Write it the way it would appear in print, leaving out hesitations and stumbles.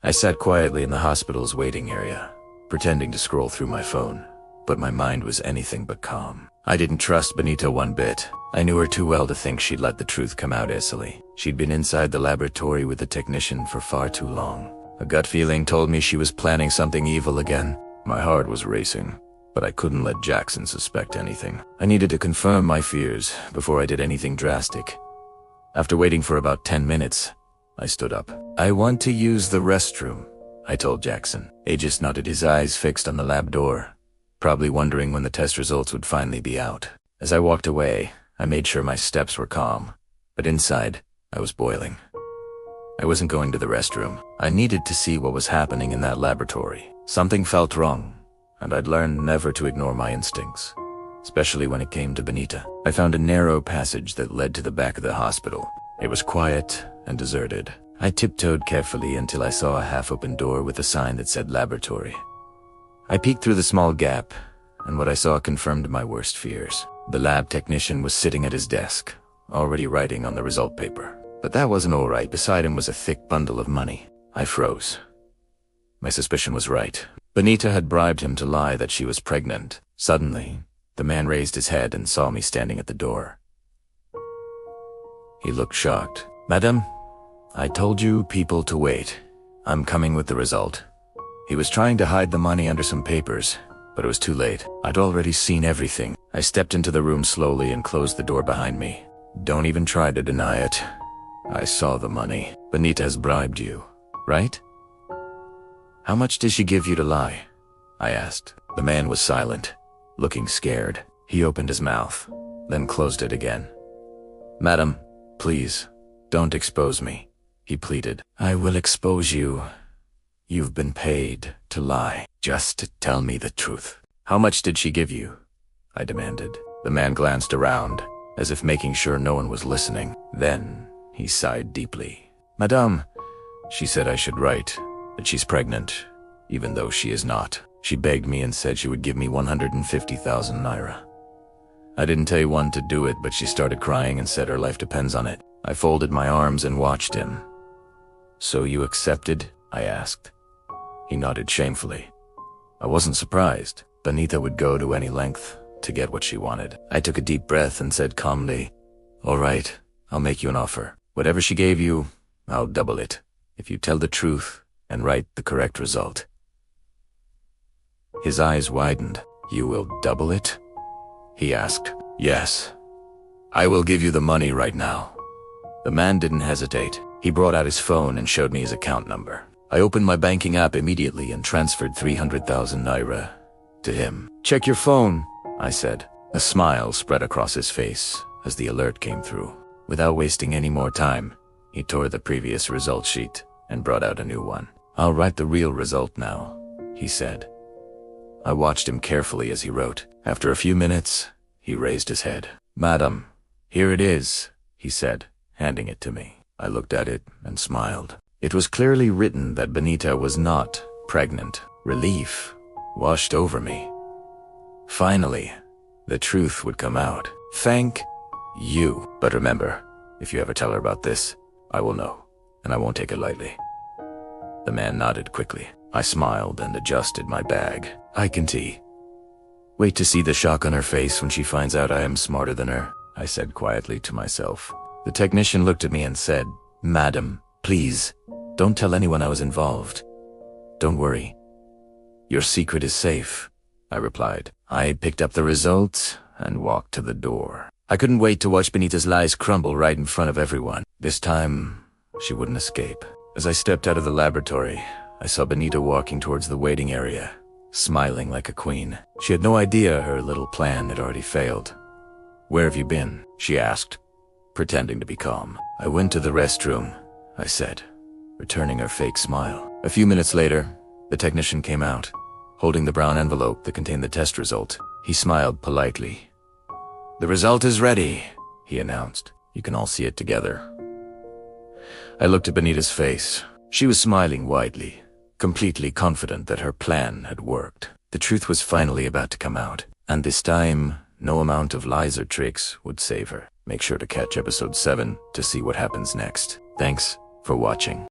I sat quietly in the hospital's waiting area, pretending to scroll through my phone, but my mind was anything but calm. I didn't trust Benita one bit. I knew her too well to think she'd let the truth come out easily. She'd been inside the laboratory with the technician for far too long. A gut feeling told me she was planning something evil again. My heart was racing, but I couldn't let Jackson suspect anything. I needed to confirm my fears before I did anything drastic. After waiting for about 10 minutes, I stood up. "I want to use the restroom," I told Jackson. He just nodded, his eyes fixed on the lab door, probably wondering when the test results would finally be out. As I walked away, I made sure my steps were calm, but inside, I was boiling. I wasn't going to the restroom. I needed to see what was happening in that laboratory. Something felt wrong, and I'd learned never to ignore my instincts, especially when it came to Benita. I found a narrow passage that led to the back of the hospital. It was quiet and deserted. I tiptoed carefully until I saw a half-open door with a sign that said laboratory. I peeked through the small gap, and what I saw confirmed my worst fears. The lab technician was sitting at his desk, already writing on the result paper. But that wasn't all right. Beside him was a thick bundle of money. I froze. My suspicion was right. Benita had bribed him to lie that she was pregnant. Suddenly, the man raised his head and saw me standing at the door. He looked shocked. "Madam, I told you people to wait. I'm coming with the result." He was trying to hide the money under some papers, but it was too late. I'd already seen everything. I stepped into the room slowly and closed the door behind me. "Don't even try to deny it. I saw the money. Benita has bribed you, right?" "How much did she give you to lie?" I asked. The man was silent, looking scared. He opened his mouth, then closed it again. "Madam, please, don't expose me," he pleaded. "I will expose you. You've been paid to lie. Just to tell me the truth." "How much did she give you?" I demanded. The man glanced around, as if making sure no one was listening. Then he sighed deeply. "Madame, she said I should write that she's pregnant, even though she is not. She begged me and said she would give me 150,000 naira. I didn't tell you one to do it, but she started crying and said her life depends on it." I folded my arms and watched him. "So you accepted?" I asked. He nodded shamefully. I wasn't surprised. Benita would go to any length to get what she wanted. I took a deep breath and said calmly, "All right, I'll make you an offer. Whatever she gave you, I'll double it, if you tell the truth and write the correct result." His eyes widened. "You will double it?" he asked. "Yes. I will give you the money right now." The man didn't hesitate. He brought out his phone and showed me his account number. I opened my banking app immediately and transferred 300,000 naira to him. "Check your phone," I said. A smile spread across his face as the alert came through. Without wasting any more time, he tore the previous result sheet and brought out a new one. "I'll write the real result now," he said. I watched him carefully as he wrote. After a few minutes, he raised his head. "Madam, here it is," he said, handing it to me. I looked at it and smiled. It was clearly written that Benita was not pregnant. Relief washed over me. Finally, the truth would come out. "Thank you. But remember, if you ever tell her about this, I will know, and I won't take it lightly." The man nodded quickly. I smiled and adjusted my bag. I can wait to see the shock on her face when she finds out I am smarter than her, I said quietly to myself. The technician looked at me and said, "Madam, please, don't tell anyone I was involved. Don't worry. Your secret is safe," I replied. I picked up the results and walked to the door. I couldn't wait to watch Benita's lies crumble right in front of everyone. This time, she wouldn't escape. As I stepped out of the laboratory, I saw Benita walking towards the waiting area, smiling like a queen. She had no idea her little plan had already failed. "Where have you been?" she asked, pretending to be calm. "I went to the restroom," I said, returning her fake smile. A few minutes later, the technician came out, holding the brown envelope that contained the test result. He smiled politely. "The result is ready," he announced. "You can all see it together." I looked at Benita's face. She was smiling widely, completely confident that her plan had worked. The truth was finally about to come out, and this time, no amount of lies or tricks would save her. Make sure to catch episode 7 to see what happens next. Thanks for watching.